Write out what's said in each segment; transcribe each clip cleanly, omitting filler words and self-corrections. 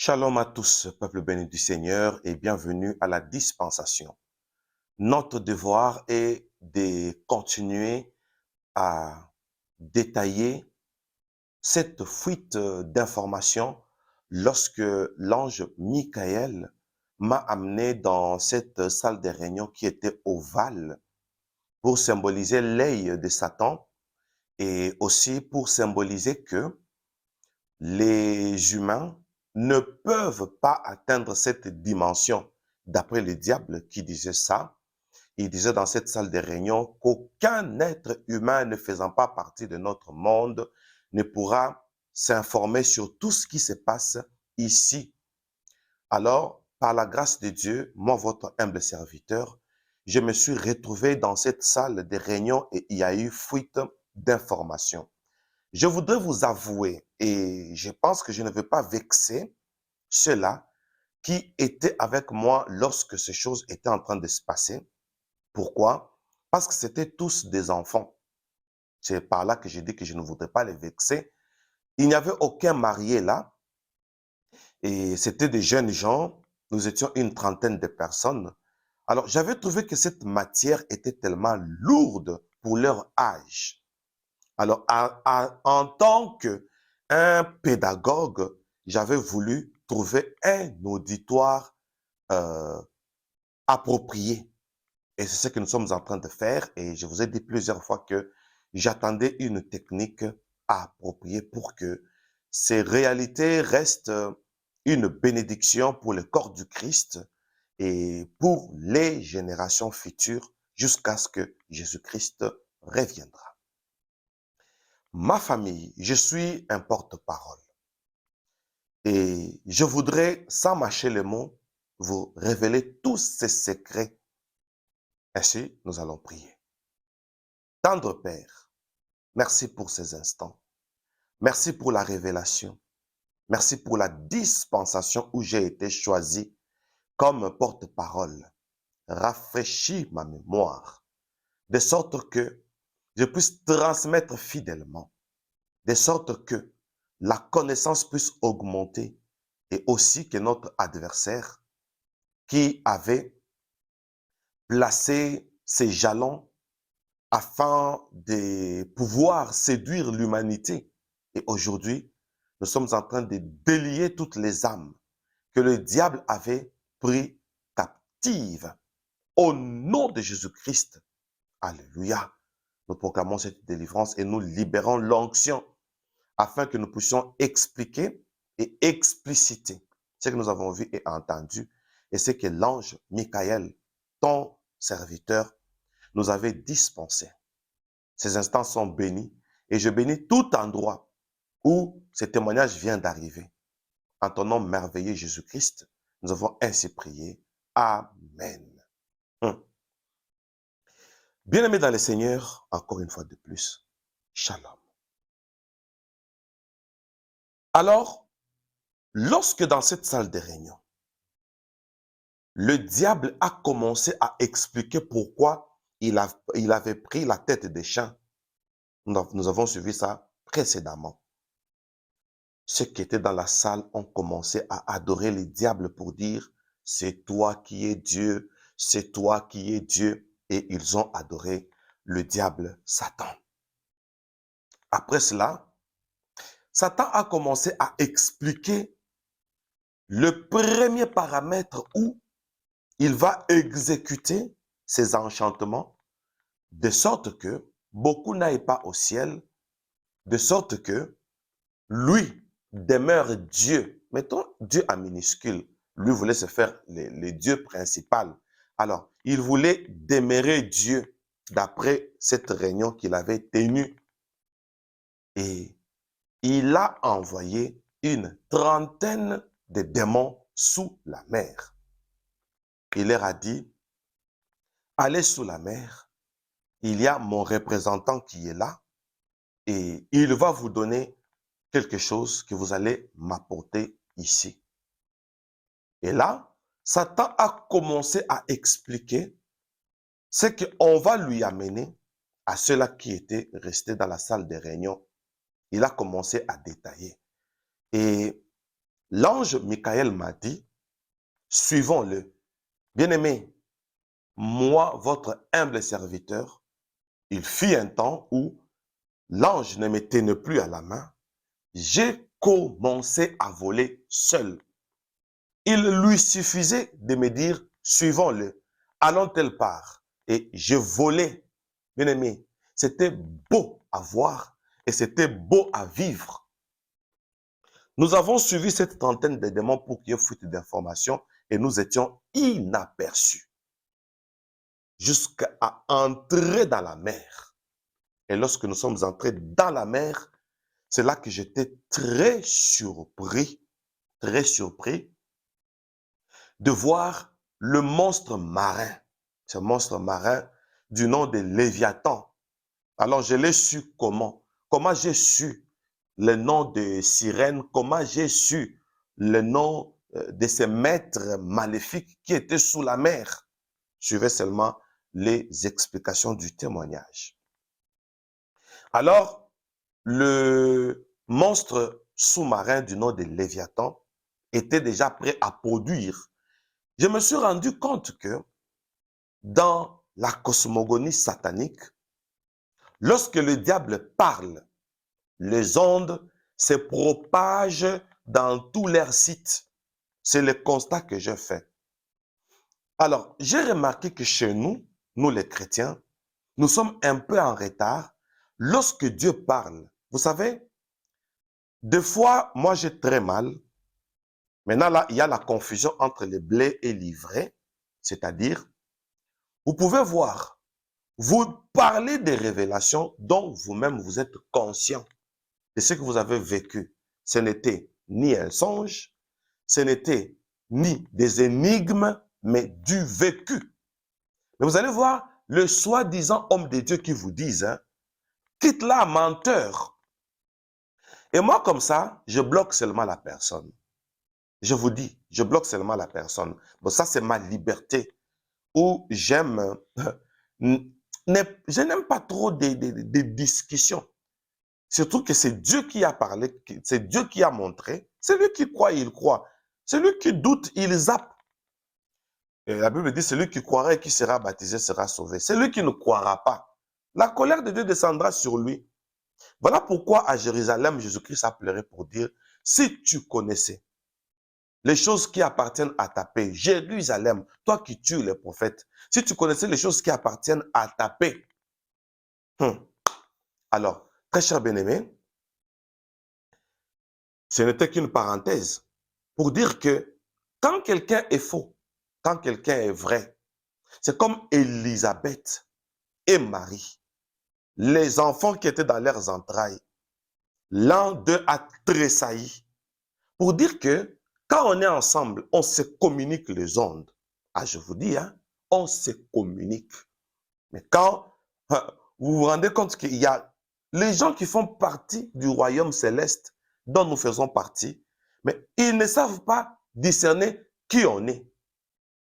Shalom à tous, peuple béni du Seigneur, et bienvenue à la dispensation. Notre devoir est de continuer à détailler cette fuite d'informations lorsque l'ange Michael m'a amené dans cette salle de réunion qui était ovale pour symboliser l'œil de Satan et aussi pour symboliser que les humains ne peuvent pas atteindre cette dimension. D'après le diable qui disait ça, il disait dans cette salle de réunion qu'aucun être humain ne faisant pas partie de notre monde ne pourra s'informer sur tout ce qui se passe ici. Alors, par la grâce de Dieu, moi, votre humble serviteur, je me suis retrouvé dans cette salle de réunion et il y a eu fuite d'informations. Je voudrais vous avouer, et je pense que je ne veux pas vexer ceux-là qui étaient avec moi lorsque ces choses étaient en train de se passer. Pourquoi? Parce que c'était tous des enfants. C'est par là que j'ai dit que je ne voudrais pas les vexer. Il n'y avait aucun marié là, et c'était des jeunes gens. Nous étions une trentaine de personnes. Alors, j'avais trouvé que cette matière était tellement lourde pour leur âge. Alors, en tant qu'un pédagogue, j'avais voulu trouver un auditoire euh, approprié. Et c'est ce que nous sommes en train de faire. Et je vous ai dit plusieurs fois que j'attendais une technique appropriée pour que ces réalités restent une bénédiction pour le corps du Christ et pour les générations futures jusqu'à ce que Jésus-Christ reviendra. Ma famille, je suis un porte-parole et je voudrais, sans mâcher les mots, vous révéler tous ces secrets. Ainsi, nous allons prier. Tendre Père, merci pour ces instants. Merci pour la révélation. Merci pour la dispensation où j'ai été choisi comme porte-parole. Rafraîchis ma mémoire, de sorte que je puisse transmettre fidèlement, de sorte que la connaissance puisse augmenter et aussi que notre adversaire qui avait placé ses jalons afin de pouvoir séduire l'humanité. Et aujourd'hui, nous sommes en train de délier toutes les âmes que le diable avait pris captives. Au nom de Jésus-Christ, alléluia, nous proclamons cette délivrance et nous libérons l'onction afin que nous puissions expliquer et expliciter ce que nous avons vu et entendu et ce que l'ange Michael, ton serviteur, nous avait dispensé. Ces instants sont bénis et je bénis tout endroit où ce témoignage vient d'arriver. En ton nom merveilleux Jésus-Christ, nous avons ainsi prié. Amen. Bien-aimés dans le Seigneur, encore une fois de plus, shalom. Alors, lorsque dans cette salle de réunion, le diable a commencé à expliquer pourquoi il avait pris la tête des chiens. Nous avons suivi ça précédemment. Ceux qui étaient dans la salle ont commencé à adorer le diable pour dire « C'est toi qui es Dieu, c'est toi qui es Dieu ». Et ils ont adoré le diable Satan. Après cela, Satan a commencé à expliquer le premier paramètre où il va exécuter ses enchantements de sorte que beaucoup n'aillent pas au ciel, de sorte que lui demeure Dieu. Mettons Dieu en minuscule. Lui voulait se faire le Dieu principal. Alors, il voulait demeurer Dieu d'après cette réunion qu'il avait tenue. Et il a envoyé une trentaine de démons sous la mer. Il leur a dit, allez sous la mer, il y a mon représentant qui est là et il va vous donner quelque chose que vous allez m'apporter ici. Et là, Satan a commencé à expliquer ce qu'on va lui amener à ceux-là qui étaient restés dans la salle de réunion. Il a commencé à détailler. Et L'ange Michael m'a dit, suivons-le. Bien-aimé, moi, votre humble serviteur, il fut un temps où l'ange ne me tenait plus à la main. J'ai commencé à voler seul. Il lui suffisait de me dire, suivons-le, allons telle part. Et je volais. Bien-aimé, c'était beau à voir et c'était beau à vivre. Nous avons suivi cette trentaine de démons pour qu'il y ait fuite d'informations et nous étions inaperçus jusqu'à entrer dans la mer. Et lorsque nous sommes entrés dans la mer, c'est là que j'étais très surpris de voir le monstre marin. Ce monstre marin du nom de Léviathan. Alors je l'ai su comment? Comment j'ai su le nom de sirène? Comment j'ai su le nom de ces maîtres maléfiques qui étaient sous la mer? Suivez seulement les explications du témoignage. Alors, le monstre sous-marin du nom de Léviathan était déjà prêt à produire. Je me suis rendu compte que dans la cosmogonie satanique, lorsque le diable parle, les ondes se propagent dans tous leurs sites. C'est le constat que j'ai fait. Alors, j'ai remarqué que chez nous, nous les chrétiens, nous sommes un peu en retard lorsque Dieu parle. Vous savez, des fois, moi j'ai très mal. Maintenant, là, il y a la confusion entre le blé et l'ivraie, c'est-à-dire, vous pouvez voir, vous parlez des révélations dont vous-même vous êtes conscient de ce que vous avez vécu. Ce n'était ni un songe, ce n'était ni des énigmes, mais du vécu. Mais vous allez voir, le soi-disant homme de Dieu qui vous disent, hein, quitte là, menteur. Et moi, comme ça, je bloque seulement la personne. Je vous dis, je bloque seulement la personne. Bon, ça, c'est ma liberté. Où j'aime, je n'aime pas trop des discussions. Surtout que c'est Dieu qui a parlé, c'est Dieu qui a montré. Celui qui croit, il croit. Celui qui doute, il zappe. Et la Bible dit, celui qui croira et qui sera baptisé sera sauvé. Celui qui ne croira pas, la colère de Dieu descendra sur lui. Voilà pourquoi à Jérusalem, Jésus-Christ a pleuré pour dire, si tu connaissais les choses qui appartiennent à ta paix, Jérusalem, toi qui tues les prophètes, si tu connaissais les choses qui appartiennent à ta paix, alors, très cher bien-aimé, ce n'était qu'une parenthèse pour dire que quand quelqu'un est faux, quand quelqu'un est vrai, c'est comme Élisabeth et Marie, les enfants qui étaient dans leurs entrailles, l'un d'eux a tressailli pour dire que quand on est ensemble, on se communique les ondes. Ah, je vous dis, hein, on se communique. Mais quand vous vous rendez compte qu'il y a les gens qui font partie du royaume céleste dont nous faisons partie, mais ils ne savent pas discerner qui on est.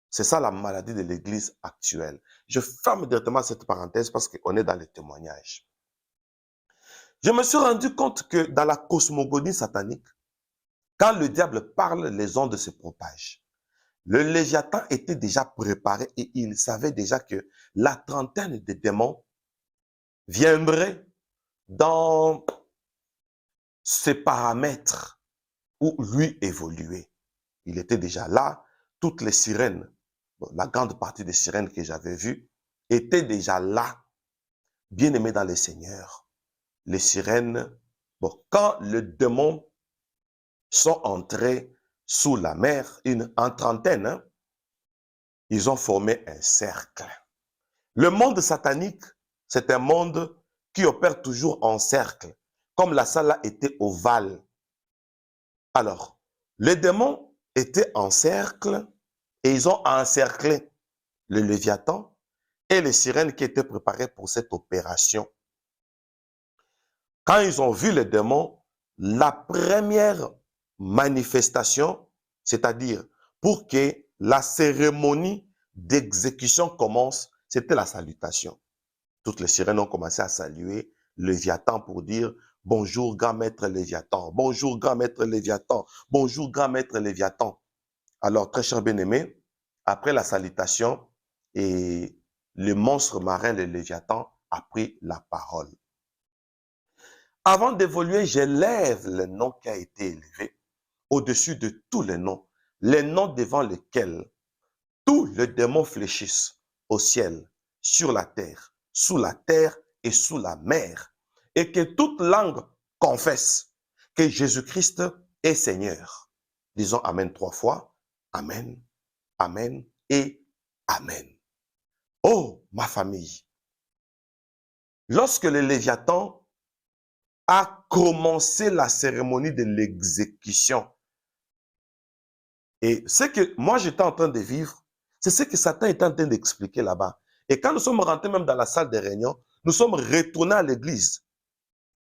C'est ça la maladie de l'Église actuelle. Je ferme directement cette parenthèse parce qu'on est dans les témoignages. Je me suis rendu compte que dans la cosmogonie satanique, quand le diable parle, les ondes se propagent. Le Léviathan était déjà préparé et il savait déjà que la trentaine de démons viendrait dans ces paramètres où lui évoluait. Il était déjà là. Toutes les sirènes, la grande partie des sirènes que j'avais vues, étaient déjà là, bien aimées dans le Seigneur. Les sirènes, quand les démons sont entrés sous la mer, en trentaine, hein, ils ont formé un cercle. Le monde satanique, c'est un monde qui opère toujours en cercle, comme la salle était ovale. Alors, les démons étaient en cercle et ils ont encerclé le Léviathan et les sirènes qui étaient préparées pour cette opération. Quand ils ont vu les démons, la première manifestation, c'est-à-dire pour que la cérémonie d'exécution commence, c'était la salutation. Toutes les sirènes ont commencé à saluer le Léviathan pour dire, Bonjour, grand maître Léviathan. Bonjour, grand maître Léviathan. Bonjour, grand maître Léviathan. Alors, très cher bien-aimé, après la salutation, et le monstre marin, le Léviathan, a pris la parole. Avant d'évoluer, j'élève le nom qui a été élevé au-dessus de tous les noms devant lesquels tous les démons fléchissent au ciel, sur la terre, sous la terre et sous la mer, et que toute langue confesse que Jésus-Christ est Seigneur. Disons Amen 3 fois. Amen, Amen et Amen. Oh, ma famille, lorsque le Léviathan a commencé la cérémonie de l'exécution, et ce que moi j'étais en train de vivre, c'est ce que Satan est en train d'expliquer là-bas. Et quand nous sommes rentrés même dans la salle de réunion, nous sommes retournés à l'église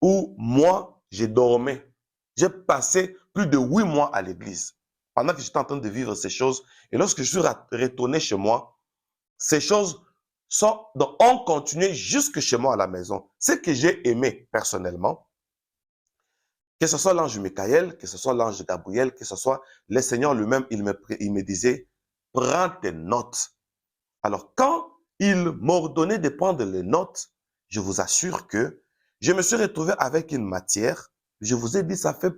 où moi, j'ai dormi. J'ai passé plus de 8 mois à l'église pendant que j'étais en train de vivre ces choses. Et lorsque je suis retourné chez moi, ces choses ont continué jusque chez moi à la maison. Ce que j'ai aimé personnellement, que ce soit l'ange Michael, que ce soit l'ange Gabriel, que ce soit le Seigneur lui-même, il me disait, prends tes notes. Alors, quand il m'ordonnait de prendre les notes, je vous assure que je me suis retrouvé avec une matière. Je vous ai dit, ça fait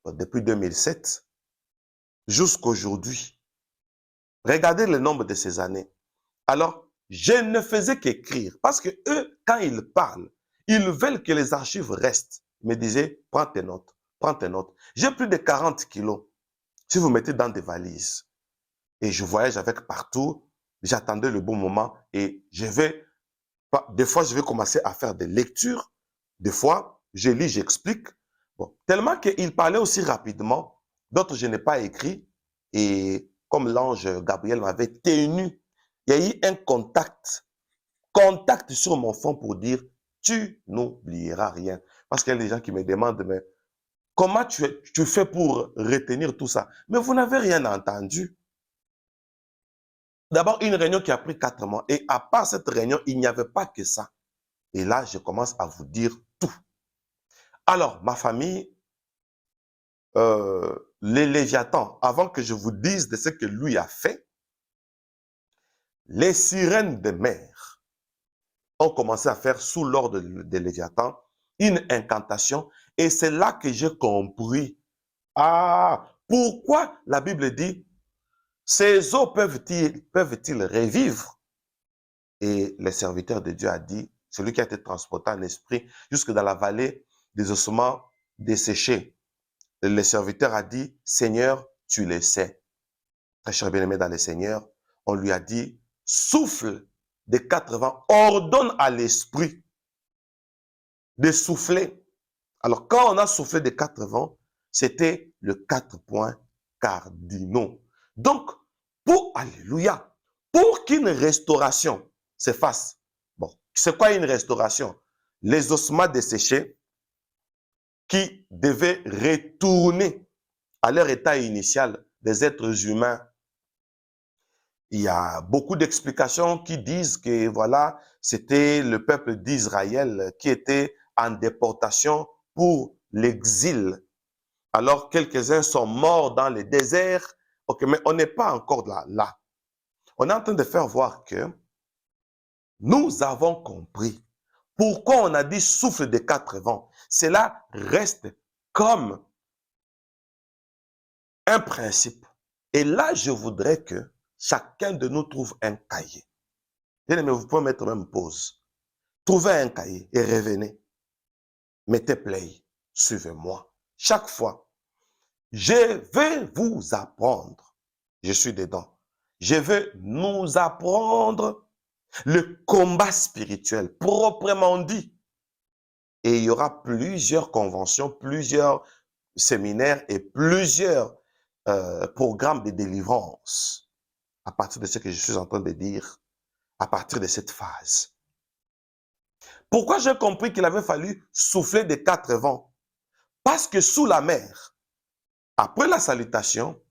depuis 2007 jusqu'à aujourd'hui. Regardez le nombre de ces années. Alors, je ne faisais qu'écrire parce que eux, quand ils parlent, ils veulent que les archives restent. Ils me disaient, prends tes notes, prends tes notes. J'ai plus de 40 kilos. Si vous mettez dans des valises, et je voyage avec partout, j'attendais le bon moment et des fois, je vais commencer à faire des lectures. Des fois, je lis, j'explique. Bon, tellement qu'il parlait aussi rapidement, d'autres je n'ai pas écrit. Et comme l'ange Gabriel m'avait tenu, il y a eu un contact sur mon front pour dire, tu n'oublieras rien. Parce qu'il y a des gens qui me demandent, mais comment tu fais pour retenir tout ça? Mais vous n'avez rien entendu. D'abord, une réunion qui a pris 4 mois. Et à part cette réunion, il n'y avait pas que ça. Et là, je commence à vous dire tout. Alors, ma famille, les Léviathans, avant que je vous dise de ce que lui a fait, les sirènes de mer ont commencé à faire sous l'ordre des Léviathans une incantation. Et c'est là que j'ai compris. Ah, pourquoi la Bible dit, ces eaux peuvent-ils revivre? Et le serviteur de Dieu a dit, celui qui a été transporté en esprit jusque dans la vallée des ossements desséchés. Le serviteur a dit, Seigneur, tu le sais. Très cher bien-aimé dans le Seigneur, on lui a dit, souffle des 4 vents, ordonne à l'esprit de souffler. Alors, quand on a soufflé des 4 vents, c'était le 4 points cardinaux. Donc, alléluia, pour qu'une restauration se fasse, bon, c'est quoi une restauration? Les ossements desséchés qui devaient retourner à leur état initial des êtres humains. Il y a beaucoup d'explications qui disent que voilà, c'était le peuple d'Israël qui était en déportation pour l'exil. Alors, quelques-uns sont morts dans le désert. Ok, mais on n'est pas encore là. On est en train de faire voir que nous avons compris pourquoi on a dit souffle des 4 vents. Cela reste comme un principe. Et là, je voudrais que chacun de nous trouve un cahier. Mais vous pouvez mettre même pause. Trouvez un cahier et revenez. Mettez play. Suivez-moi. Chaque fois, je vais vous apprendre. Je suis dedans. Je vais nous apprendre le combat spirituel, proprement dit. Et il y aura plusieurs conventions, plusieurs séminaires et plusieurs programmes de délivrance à partir de ce que je suis en train de dire, à partir de cette phase. Pourquoi j'ai compris qu'il avait fallu souffler des 4 vents? Parce que sous la mer, après la salutation,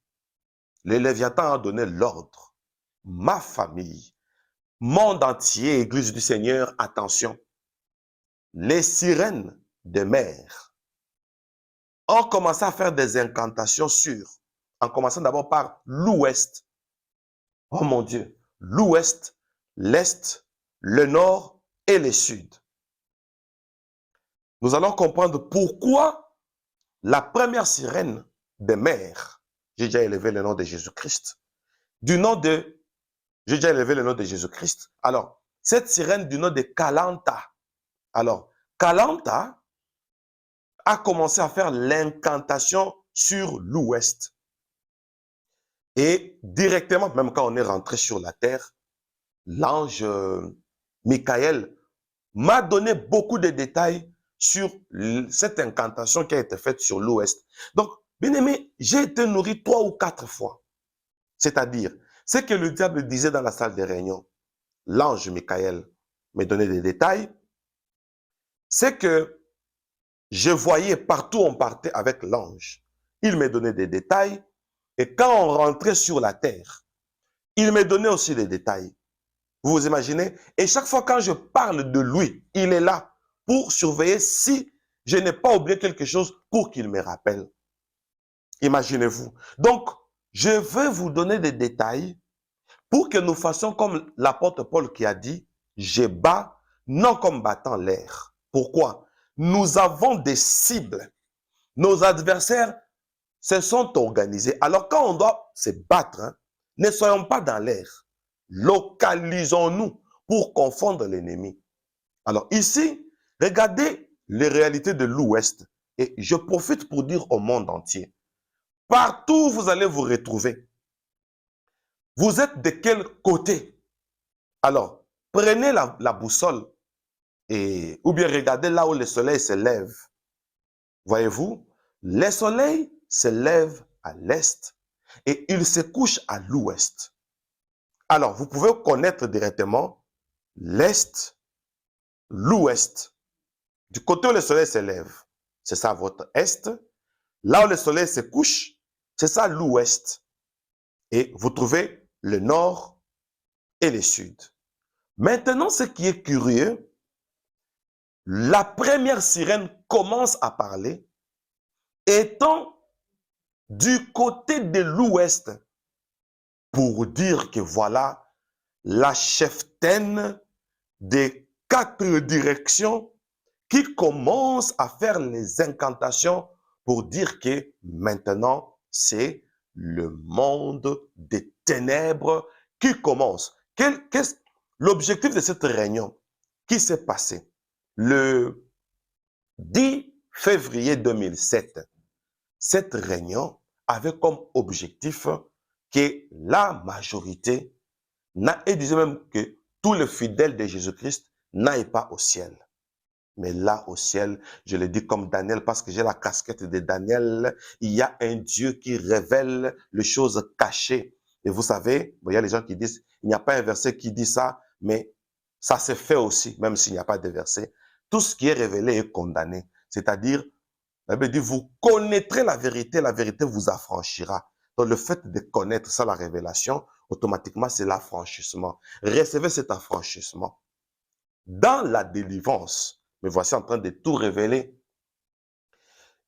le Léviathan a donné l'ordre. Ma famille, Monde entier, Église du Seigneur, attention. Les sirènes de mer ont commencé à faire des incantations en commençant d'abord par l'ouest. Oh mon Dieu, l'ouest, l'est, le nord et le sud. Nous allons comprendre pourquoi la première sirène de mer, j'ai déjà élevé le nom de Jésus-Christ, j'ai déjà élevé le nom de Jésus-Christ. Alors, cette sirène du nom de Kalanta. Alors, Kalanta a commencé à faire l'incantation sur l'ouest. Et directement, même quand on est rentré sur la terre, l'ange Michael m'a donné beaucoup de détails sur cette incantation qui a été faite sur l'ouest. Donc, bien aimé, j'ai été nourri 3 ou 4 fois. C'est-à-dire, ce que le diable disait dans la salle de réunion, l'ange Michael me donnait des détails, c'est que je voyais partout où on partait avec l'ange. Il me donnait des détails, et quand on rentrait sur la terre, il me donnait aussi des détails. Vous vous imaginez? Et chaque fois quand je parle de lui, il est là pour surveiller si je n'ai pas oublié quelque chose pour qu'il me rappelle. Imaginez-vous. Donc, je vais vous donner des détails pour que nous fassions comme l'apôtre Paul qui a dit, je bats non comme battant l'air. Pourquoi? Nous avons des cibles. Nos adversaires se sont organisés. Alors quand on doit se battre, ne soyons pas dans l'air. Localisons-nous pour confondre l'ennemi. Alors ici, regardez les réalités de l'Ouest. Et je profite pour dire au monde entier, partout où vous allez vous retrouver, vous êtes de quel côté? Alors, prenez la boussole ou bien regardez là où le soleil se lève. Voyez-vous, le soleil se lève à l'est et il se couche à l'ouest. Alors, vous pouvez connaître directement l'est, l'ouest. Du côté où le soleil se lève, c'est ça votre est. Là où le soleil se couche, c'est ça l'ouest. Et vous trouvez le nord et le sud. Maintenant, ce qui est curieux, la première sirène commence à parler étant du côté de l'ouest pour dire que voilà la cheftaine des 4 directions qui commence à faire les incantations pour dire que maintenant c'est le monde des ténèbres qui commence. L'objectif de cette réunion qui s'est passée le 10 février 2007, cette réunion avait comme objectif que la majorité, et disait même que tous les fidèles de Jésus-Christ n'aillent pas au ciel. Mais là, au ciel, je le dis comme Daniel, parce que j'ai la casquette de Daniel, il y a un Dieu qui révèle les choses cachées. Et vous savez, il y a les gens qui disent, il n'y a pas un verset qui dit ça, mais ça se fait aussi, même s'il n'y a pas de verset. Tout ce qui est révélé est condamné. C'est-à-dire, la Bible dit, vous connaîtrez la vérité vous affranchira. Donc, le fait de connaître ça, la révélation, automatiquement, c'est l'affranchissement. Recevez cet affranchissement. Dans la délivrance, me voici en train de tout révéler,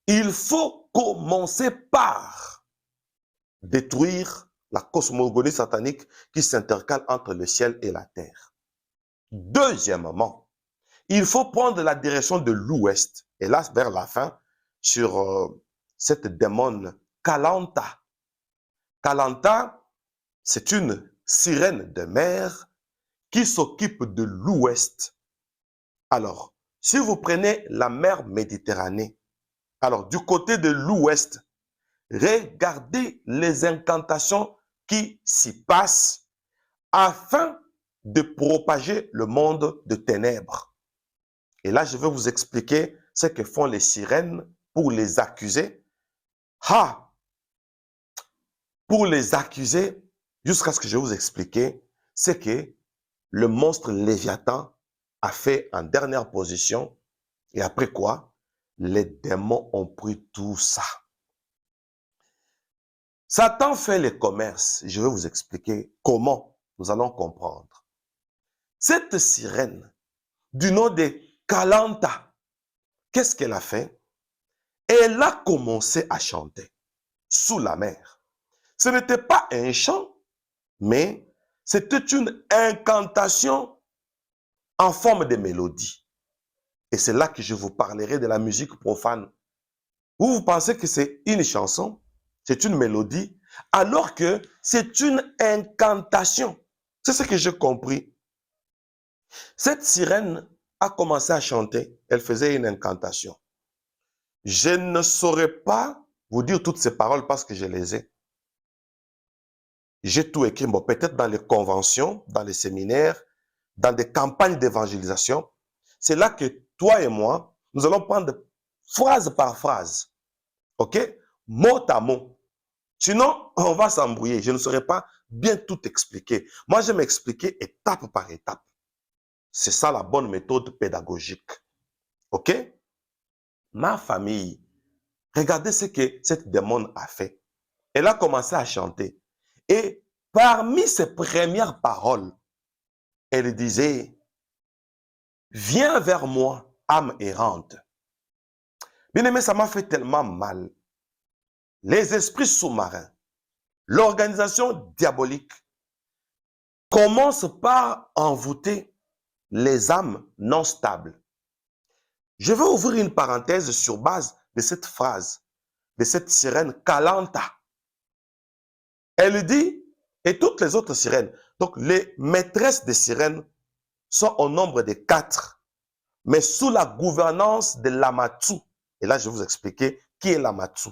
il faut commencer par détruire la cosmogonie satanique qui s'intercale entre le ciel et la terre. Deuxièmement, il faut prendre la direction de l'ouest. Et là, vers la fin, sur cette démone Kalanta. Kalanta, c'est une sirène de mer qui s'occupe de l'ouest. Alors, si vous prenez la mer Méditerranée, alors du côté de l'ouest, regardez les incantations qui s'y passent afin de propager le monde de ténèbres. Et là, je vais vous expliquer ce que font les sirènes pour les accuser. Pour les accuser, jusqu'à ce que je vais vous expliquer, c'est que le monstre Léviathan a fait en dernière position. Et après quoi, les démons ont pris tout ça. Satan fait les commerces. Je vais vous expliquer comment nous allons comprendre. Cette sirène, du nom de Kalanta, qu'est-ce qu'elle a fait? Elle a commencé à chanter sous la mer. Ce n'était pas un chant, mais c'était une incantation en forme de mélodie. Et c'est là que je vous parlerai de la musique profane. Vous pensez que c'est une chanson, c'est une mélodie, alors que c'est une incantation. C'est ce que j'ai compris. Cette sirène a commencé à chanter, elle faisait une incantation. Je ne saurais pas vous dire toutes ces paroles parce que je les ai. J'ai tout écrit, bon, peut-être dans les conventions, dans les séminaires, dans des campagnes d'évangélisation. C'est là que toi et moi, nous allons prendre phrase par phrase, ok? Mot à mot. Sinon, on va s'embrouiller. Je ne saurais pas bien tout expliquer. Moi, je vais m'expliquer étape par étape. C'est ça la bonne méthode pédagogique. Ok? Ma famille, regardez ce que cette démon a fait. Elle a commencé à chanter. Et parmi ses premières paroles, elle disait, viens vers moi, âme errante. Bien aimé, ça m'a fait tellement mal. Les esprits sous-marins, l'organisation diabolique commence par envoûter les âmes non stables. Je vais ouvrir une parenthèse sur base de cette phrase, de cette sirène Kalanta. Elle dit, et toutes les autres sirènes, donc les maîtresses des sirènes sont au nombre de 4, mais sous la gouvernance de l'Amatsu. Et là, je vais vous expliquer qui est l'Amatsu.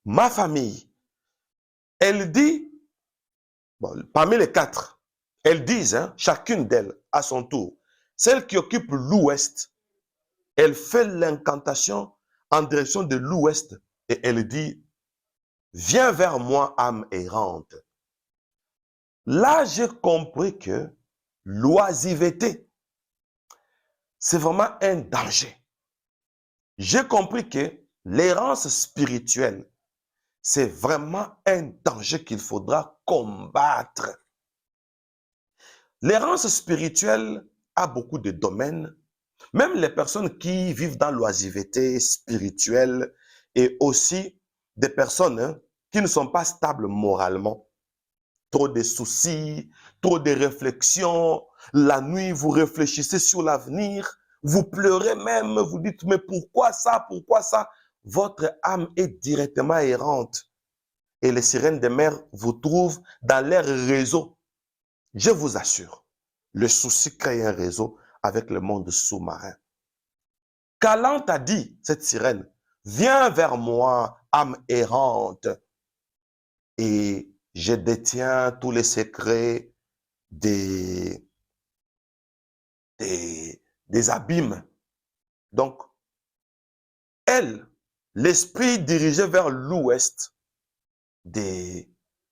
Ma famille, elle dit, bon, parmi les 4, elles disent, chacune d'elles, à son tour, celle qui occupe l'ouest, elle fait l'incantation en direction de l'ouest et elle dit, viens vers moi, âme errante. Là, j'ai compris que l'oisiveté, c'est vraiment un danger. J'ai compris que l'errance spirituelle, c'est vraiment un danger qu'il faudra combattre. L'errance spirituelle a beaucoup de domaines. Même les personnes qui vivent dans l'oisiveté spirituelle et aussi des personnes qui ne sont pas stables moralement. Trop de soucis, trop de réflexions. La nuit, vous réfléchissez sur l'avenir. Vous pleurez même, vous dites, mais pourquoi ça, pourquoi ça? Votre âme est directement errante. Et les sirènes des mers vous trouvent dans leur réseau. Je vous assure, le souci crée un réseau avec le monde sous-marin. Kalante a dit, cette sirène, viens vers moi, âme errante, et je détiens tous les secrets des abîmes. Donc, elle, l'esprit dirigé vers l'ouest de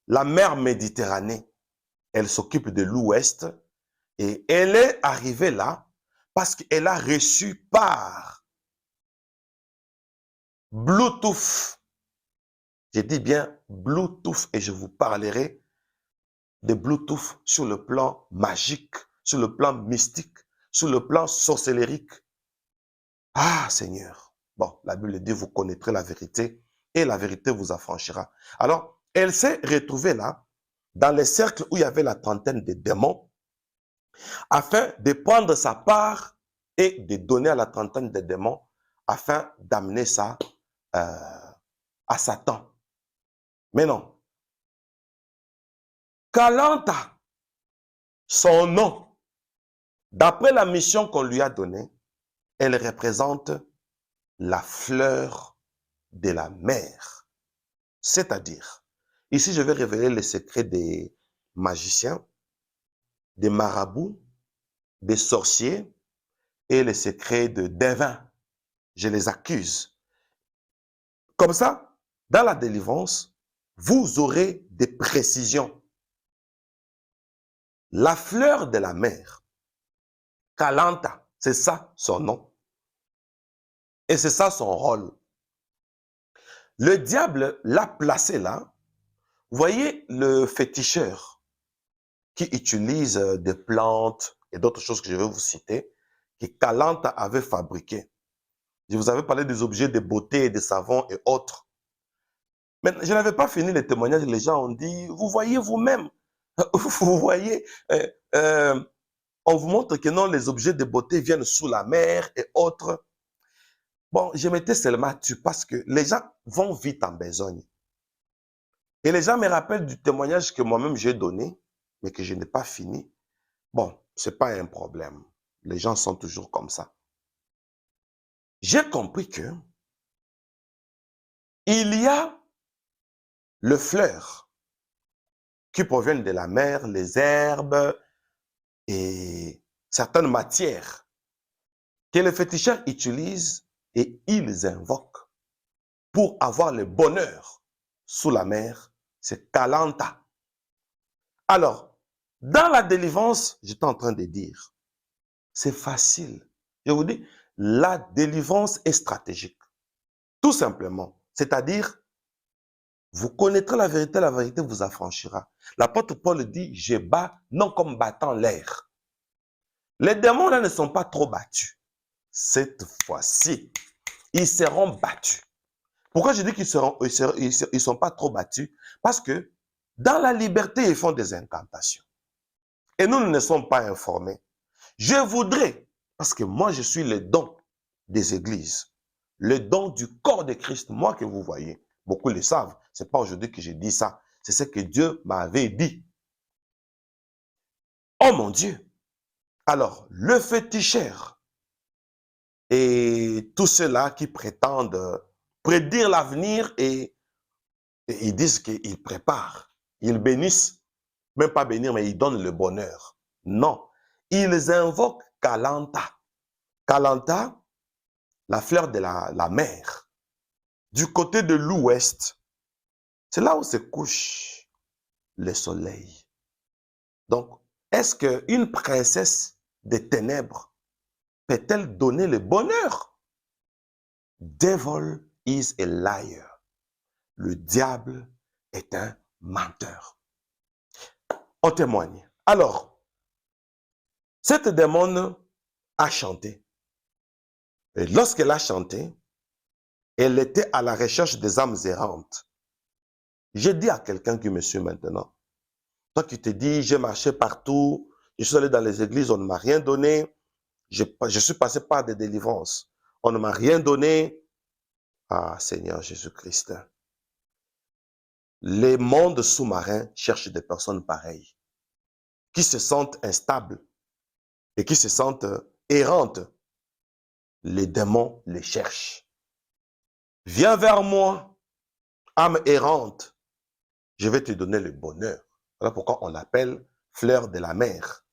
la mer Méditerranée, elle s'occupe de l'ouest et elle est arrivée là parce qu'elle a reçu par Bluetooth. Je dis bien Bluetooth et je vous parlerai de Bluetooth sur le plan magique, sur le plan mystique, sur le plan sorcellérique. Ah Seigneur. Bon, la Bible dit, vous connaîtrez la vérité et la vérité vous affranchira. Alors, elle s'est retrouvée là, dans les cercles où il y avait la trentaine de démons, afin de prendre sa part et de donner à la trentaine de démons, afin d'amener ça à Satan. Mais non. Kalanta, son nom, d'après la mission qu'on lui a donnée, elle représente la fleur de la mer. C'est-à-dire, ici je vais révéler les secrets des magiciens, des marabouts, des sorciers et les secrets de devins. Je les accuse. Comme ça, dans la délivrance, vous aurez des précisions. La fleur de la mer, Kalanta, c'est ça son nom. Et c'est ça son rôle. Le diable l'a placé là. Vous voyez le féticheur qui utilise des plantes, et d'autres choses que je vais vous citer, que Kalanta avait fabriquées. Je vous avais parlé des objets de beauté, des savons et autres. Mais je n'avais pas fini les témoignages, les gens ont dit, vous voyez vous-même, vous voyez, on vous montre que non, les objets de beauté viennent sous la mer et autres. Bon, je m'étais seulement tué parce que les gens vont vite en besogne. Et les gens me rappellent du témoignage que moi-même j'ai donné, mais que je n'ai pas fini. Bon, ce n'est pas un problème. Les gens sont toujours comme ça. J'ai compris que il y a le fleur qui proviennent de la mer, les herbes et certaines matières que les féticheurs utilisent et ils invoquent pour avoir le bonheur sous la mer, c'est Kalanta. Alors, dans la délivrance, j'étais en train de dire, c'est facile. Je vous dis, la délivrance est stratégique. Tout simplement. C'est-à-dire, vous connaîtrez la vérité vous affranchira. L'apôtre Paul dit, je bats non comme battant l'air. Les démons là ne sont pas trop battus. Cette fois-ci, ils seront battus. Pourquoi je dis qu'ils ne sont pas trop battus? Parce que dans la liberté, ils font des incantations. Et nous ne sommes pas informés. Je voudrais, parce que moi je suis le don des églises, le don du corps de Christ, moi que vous voyez. Beaucoup le savent. Ce n'est pas aujourd'hui que je dis ça. C'est ce que Dieu m'avait dit. Oh mon Dieu! Alors, le féticheur et tous ceux-là qui prétendent prédire l'avenir et ils disent qu'ils préparent, ils bénissent, même pas bénir, mais ils donnent le bonheur. Non, ils invoquent Kalanta. Kalanta, la fleur de la mer, du côté de l'ouest, c'est là où se couche le soleil. Donc, est-ce qu'une princesse des ténèbres peut-elle donner le bonheur? Devil is a liar. Le diable est un menteur. On témoigne. Alors, cette démone a chanté. Et lorsqu'elle a chanté, elle était à la recherche des âmes errantes. J'ai dit à quelqu'un qui me suit maintenant, toi qui te dis, j'ai marché partout, je suis allé dans les églises, on ne m'a rien donné, je suis passé par des délivrances, on ne m'a rien donné. Ah, Seigneur Jésus-Christ, les mondes sous-marins cherchent des personnes pareilles, qui se sentent instables et qui se sentent errantes. Les démons les cherchent. Viens vers moi, âme errante, je vais te donner le bonheur. Voilà pourquoi on l'appelle fleur de la mer.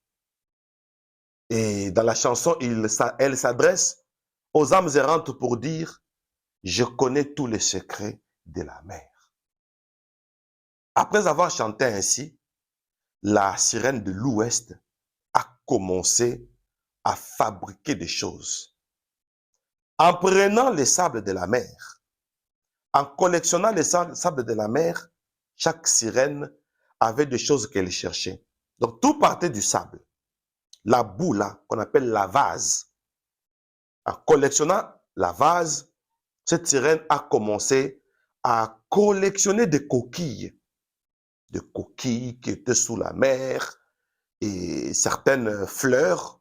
Et dans la chanson, elle s'adresse aux âmes errantes pour dire, je connais tous les secrets de la mer. Après avoir chanté ainsi, la sirène de l'Ouest a commencé à fabriquer des choses. En prenant les sables de la mer, en collectionnant les sables de la mer, chaque sirène avait des choses qu'elle cherchait. Donc tout partait du sable. La boue là, qu'on appelle la vase. En collectionnant la vase, cette sirène a commencé à collectionner des coquilles qui étaient sous la mer et certaines fleurs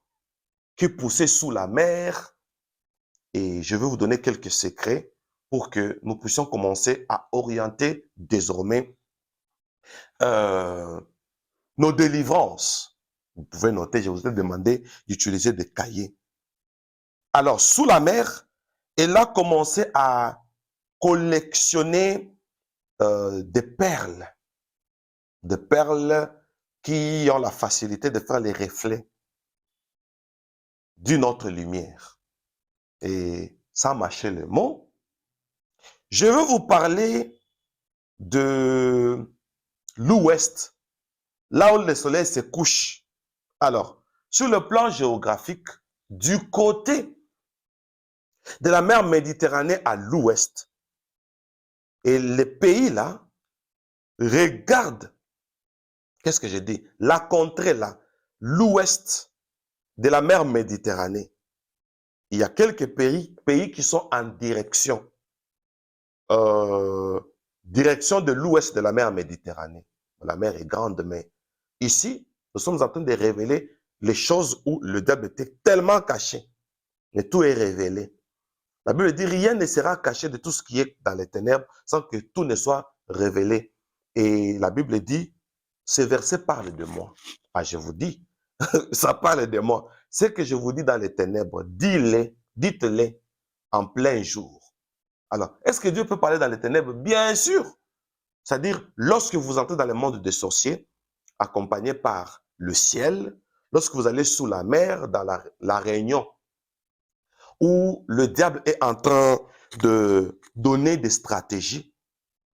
qui poussaient sous la mer. Et je vais vous donner quelques secrets pour que nous puissions commencer à orienter désormais nos délivrances. Vous pouvez noter, je vous ai demandé d'utiliser des cahiers. Alors, sous la mer, elle a commencé à collectionner des perles qui ont la facilité de faire les reflets d'une autre lumière. Et sans mâcher le mot, je veux vous parler de l'ouest, là où le soleil se couche. Alors, sur le plan géographique, du côté de la mer Méditerranée à l'ouest, et les pays là, regardent, qu'est-ce que j'ai dit? La contrée là, l'ouest de la mer Méditerranée, il y a quelques pays qui sont en euh, direction de l'ouest de la mer Méditerranée. La mer est grande, mais ici, nous sommes en train de révéler les choses où le diable était tellement caché. Mais tout est révélé. La Bible dit, rien ne sera caché de tout ce qui est dans les ténèbres sans que tout ne soit révélé. Et la Bible dit, ce verset parle de moi. Ah, je vous dis, ça parle de moi. Ce que je vous dis dans les ténèbres, dites-les en plein jour. Alors, est-ce que Dieu peut parler dans les ténèbres? Bien sûr. C'est-à-dire, lorsque vous entrez dans le monde des sorciers, accompagné par le ciel, lorsque vous allez sous la mer, dans la réunion, où le diable est en train de donner des stratégies,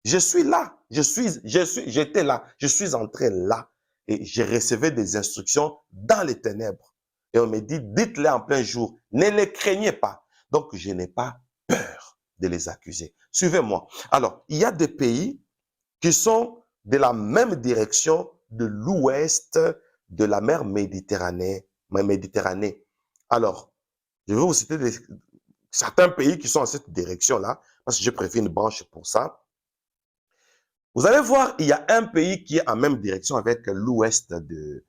je suis là, j'étais là, je suis entré là, et j'ai reçu des instructions dans les ténèbres. Et on me dit, dites-les en plein jour, ne les craignez pas. Donc, je n'ai pas peur de les accuser. Suivez-moi. Alors, il y a des pays qui sont de la même direction de l'ouest de la mer Méditerranée. Alors, je vais vous citer certains pays qui sont en cette direction-là, parce que j'ai prévu une branche pour ça. Vous allez voir, il y a un pays qui est en même direction avec l'ouest de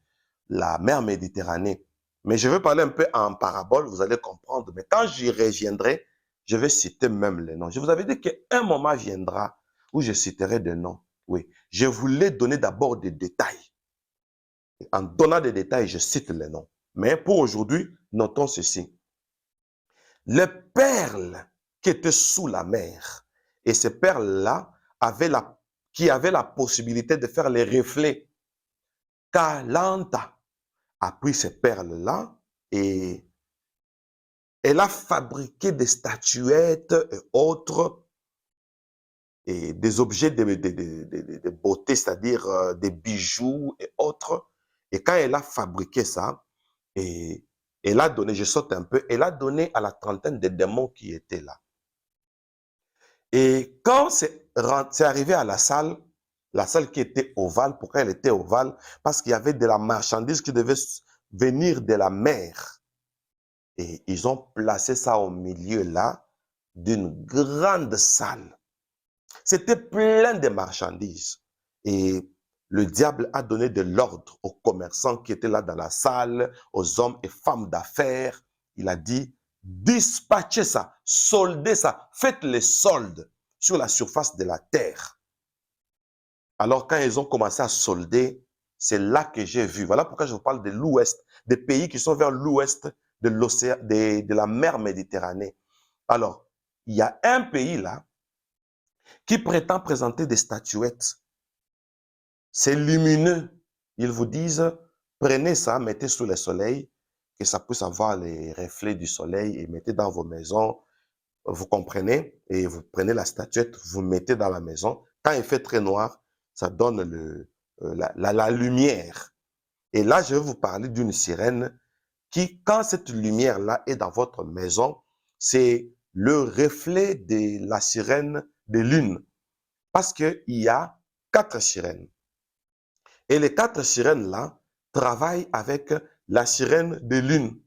la mer Méditerranée. Mais je vais parler un peu en parabole, vous allez comprendre. Mais quand j'y reviendrai, je vais citer même les noms. Je vous avais dit qu'un moment viendra où je citerai des noms. Oui, je voulais donner d'abord des détails. En donnant des détails, je cite les noms. Mais pour aujourd'hui, notons ceci. Les perles qui étaient sous la mer, et ces perles-là qui avaient la possibilité de faire les reflets. Kalanta a pris ces perles-là et elle a fabriqué des statuettes et autres, et des objets de beauté, c'est-à-dire des bijoux et autres. Et quand elle a fabriqué ça, et elle a donné, je saute un peu, elle a donné à la trentaine de démons qui étaient là. Et quand c'est arrivé à la salle qui était ovale, pourquoi elle était ovale? Parce qu'il y avait de la marchandise qui devait venir de la mer. Et ils ont placé ça au milieu là d'une grande salle. C'était plein de marchandises. Et le diable a donné de l'ordre aux commerçants qui étaient là dans la salle, aux hommes et femmes d'affaires. Il a dit, dispatchez ça, soldez ça, faites les soldes sur la surface de la terre. Alors quand ils ont commencé à solder, c'est là que j'ai vu. Voilà pourquoi je vous parle de l'ouest, des pays qui sont vers l'ouest de l'océan, de la mer Méditerranée. Alors, il y a un pays là qui prétend présenter des statuettes. C'est lumineux. Ils vous disent, prenez ça, mettez sous le soleil, que ça puisse avoir les reflets du soleil et mettez dans vos maisons. Vous comprenez? Et vous prenez la statuette, vous mettez dans la maison. Quand il fait très noir, ça donne la lumière. Et là, je vais vous parler d'une sirène qui, quand cette lumière-là est dans votre maison, c'est le reflet de la sirène de lune. Parce qu'il y a 4 sirènes. Et les 4 sirènes-là travaillent avec la sirène de lune.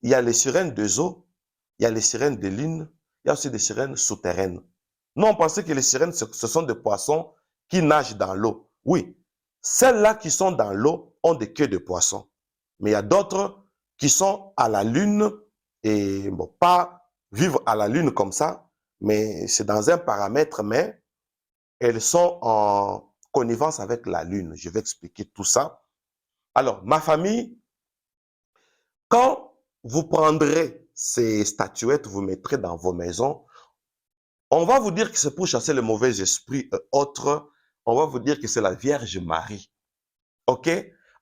Il y a les sirènes de eau, il y a les sirènes de lune, il y a aussi des sirènes souterraines. Nous, on pensait que les sirènes, ce sont des poissons qui nagent dans l'eau. Oui, celles-là qui sont dans l'eau ont des queues de poissons. Mais il y a d'autres qui sont à la lune et bon, pas vivre à la lune comme ça, mais c'est dans un paramètre, mais elles sont en connivence avec la lune. Je vais expliquer tout ça. Alors, ma famille, quand vous prendrez ces statuettes, vous mettrez dans vos maisons, on va vous dire que c'est pour chasser le mauvais esprit autre. On va vous dire que c'est la Vierge Marie. OK?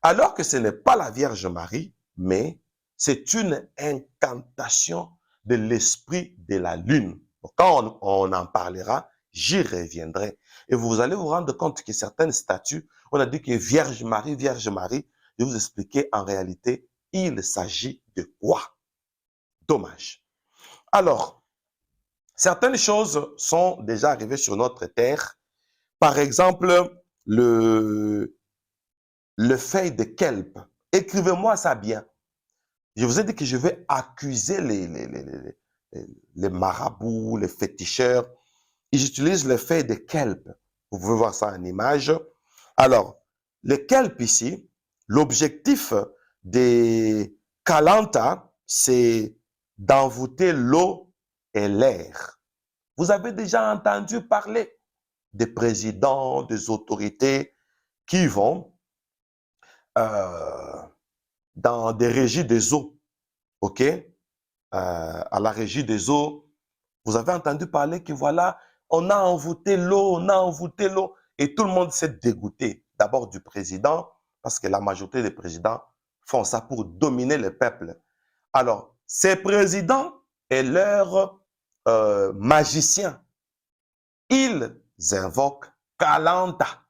Alors que ce n'est pas la Vierge Marie, mais c'est une incantation de l'esprit de la lune. Quand on en parlera, j'y reviendrai. Et vous allez vous rendre compte que certaines statues, on a dit que Vierge Marie, Vierge Marie. Je vais vous expliquer en réalité, il s'agit de quoi? Dommage. Alors, certaines choses sont déjà arrivées sur notre terre. Par exemple, le feuille de kelp. Écrivez-moi ça bien. Je vous ai dit que je vais accuser les marabouts, les féticheurs. Ils utilisent le fait de kelp. Vous pouvez voir ça en image. Alors, le kelp ici, l'objectif des Kalanta, c'est d'envoûter l'eau et l'air. Vous avez déjà entendu parler des présidents, des autorités qui vont dans des régies des eaux, ok? À la régie des eaux, vous avez entendu parler que voilà, on a envoûté l'eau, on a envoûté l'eau, et tout le monde s'est dégoûté. D'abord du président, parce que la majorité des présidents font ça pour dominer le peuple. Alors, ces présidents et leurs magiciens, ils invoquent Kalanta.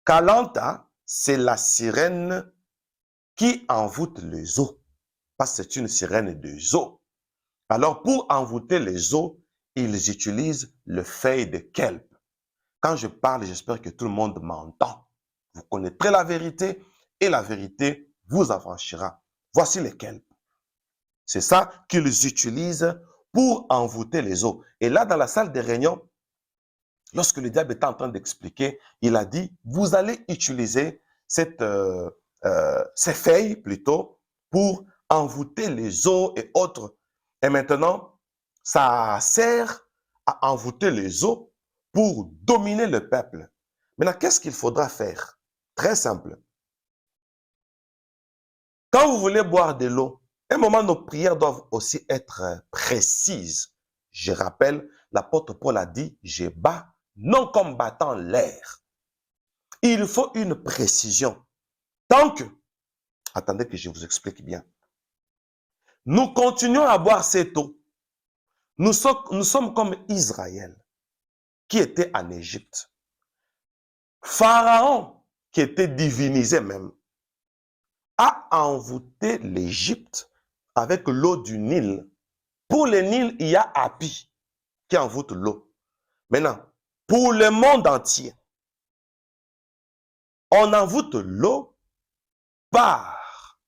Kalanta, c'est la sirène qui envoûte les eaux, parce que c'est une sirène des eaux. Alors, pour envoûter les eaux, ils utilisent le feuille de kelp. Quand je parle, j'espère que tout le monde m'entend. Vous connaîtrez la vérité et la vérité vous affranchira. Voici les kelp. C'est ça qu'ils utilisent pour envoûter les eaux. Et là, dans la salle de réunion, lorsque le diable était en train d'expliquer, il a dit, vous allez utiliser ces feuilles plutôt pour envoûter les eaux et autres. Et maintenant, ça sert à envoûter les eaux pour dominer le peuple. Maintenant, qu'est-ce qu'il faudra faire? Très simple. Quand vous voulez boire de l'eau, à un moment, nos prières doivent aussi être précises. Je rappelle, l'apôtre Paul a dit, je bats non comme battant l'air. Il faut une précision. Tant que, attendez que je vous explique bien, nous continuons à boire cette eau, nous sommes comme Israël, qui était en Égypte. Pharaon, qui était divinisé même, a envoûté l'Égypte avec l'eau du Nil. Pour le Nil, il y a Hapi qui envoûte l'eau. Maintenant, pour le monde entier, on envoûte l'eau par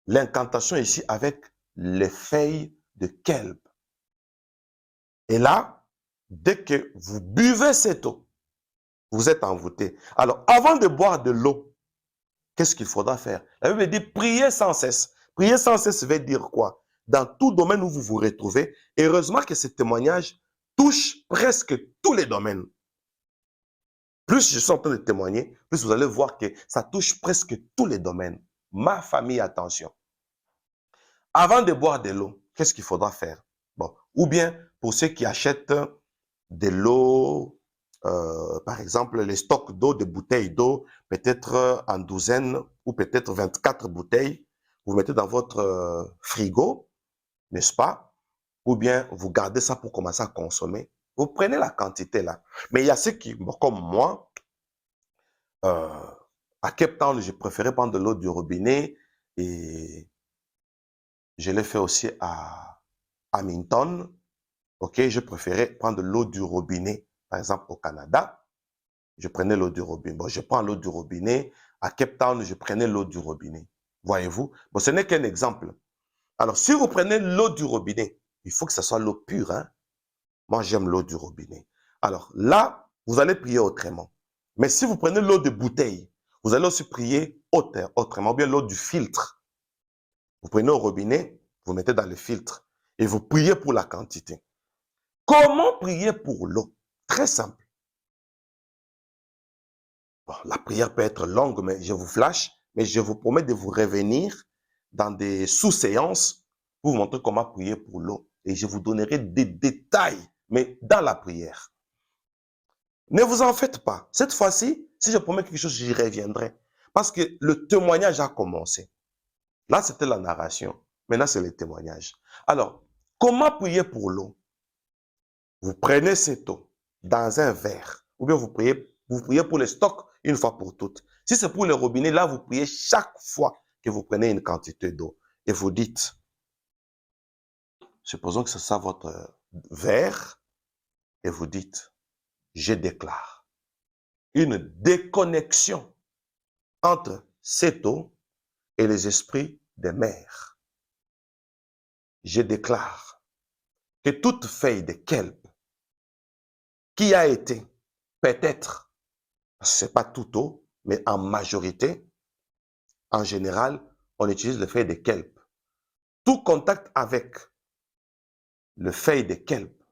l'incantation ici avec les feuilles de kelp. Et là, dès que vous buvez cette eau, vous êtes envoûté. Alors, avant de boire de l'eau, qu'est-ce qu'il faudra faire? La Bible dit prier sans cesse. Prier sans cesse veut dire quoi? Dans tout domaine où vous vous retrouvez, heureusement que ce témoignage touche presque tous les domaines. Plus je suis en train de témoigner, plus vous allez voir que ça touche presque tous les domaines. Ma famille, attention. Avant de boire de l'eau, qu'est-ce qu'il faudra faire? Bon, ou bien, pour ceux qui achètent de l'eau, par exemple, les stocks d'eau, des bouteilles d'eau, peut-être en douzaine ou peut-être 24 bouteilles, vous mettez dans votre frigo, n'est-ce pas? Ou bien vous gardez ça pour commencer à consommer. Vous prenez la quantité là. Mais il y a ceux qui, comme moi, à Cape Town, j'ai préféré prendre de l'eau du robinet et je l'ai fait aussi à Hamilton. Ok, je préférais prendre de l'eau du robinet. Par exemple, au Canada, je prenais l'eau du robinet. Bon, je prends l'eau du robinet. À Cape Town, je prenais l'eau du robinet. Voyez-vous? Bon, ce n'est qu'un exemple. Alors, si vous prenez l'eau du robinet, il faut que ce soit l'eau pure. Hein? Moi, j'aime l'eau du robinet. Alors là, vous allez prier autrement. Mais si vous prenez l'eau de bouteille, vous allez aussi prier autrement, ou bien l'eau du filtre. Vous prenez au robinet, vous mettez dans le filtre et vous priez pour la quantité. Comment prier pour l'eau? Très simple. Bon, la prière peut être longue, mais je vous flash, mais je vous promets de vous revenir dans des sous-séances pour vous montrer comment prier pour l'eau. Et je vous donnerai des détails, mais dans la prière. Ne vous en faites pas. Cette fois-ci, si je promets quelque chose, j'y reviendrai. Parce que le témoignage a commencé. Là, c'était la narration. Maintenant, c'est le témoignage. Alors, comment prier pour l'eau? Vous prenez cette eau dans un verre. Ou bien vous priez pour le stock une fois pour toutes. Si c'est pour le robinet, là, vous priez chaque fois que vous prenez une quantité d'eau. Et vous dites, supposons que c'est ça votre verre, et vous dites, je déclare une déconnexion entre cette eau et les esprits des mers. je déclare que toute feuille de kelp qui a été, peut-être, ce n'est pas tout eau, mais en majorité, en général, on utilise le feuille de kelp. Tout contact avec le feuille de kelp,